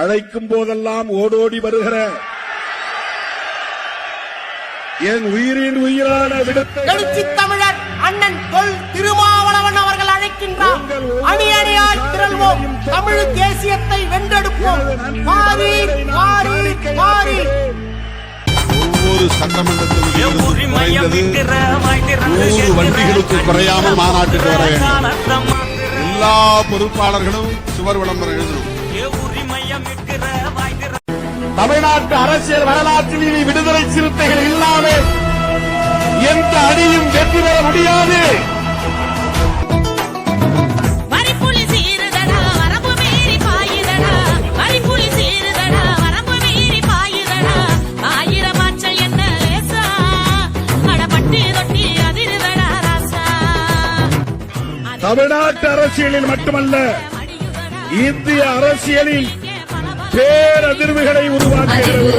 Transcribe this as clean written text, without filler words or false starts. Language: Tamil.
அழைக்கும் போதெல்லாம் ஓடோடி வருகிற என் உயிரின் உயிரான எழுச்சி தமிழர் அண்ணன் தொல் திருமாவளவன் அவர்கள் அழைக்கின்றார். அணி அணியாய் திரள்வோம், தமிழ் தேசியத்தை வென்றெடுப்போம். மாறி மாறி மாறி ஒவ்வொரு சட்டமன்றத்திலும் 100 வண்டிகளுக்கு குறையாமல் மாநாட்டுக்கு வர வேண்டும். எல்லா பொறுப்பாளர்களும் சுவர் விளம்பரம் எழுதணும். தமிழ்நாட்டு அரசியல் வரலாற்றில் விடுதலை சிறுத்தைகள் இல்லாமல் எந்த அணியும் வெற்றி பெற முடியாது. தமிழ்நாட்டு அரசியலில் மட்டுமல்ல, இந்திய அரசியலில் பேரதிர்வுகளை உருவாக்குகிறது.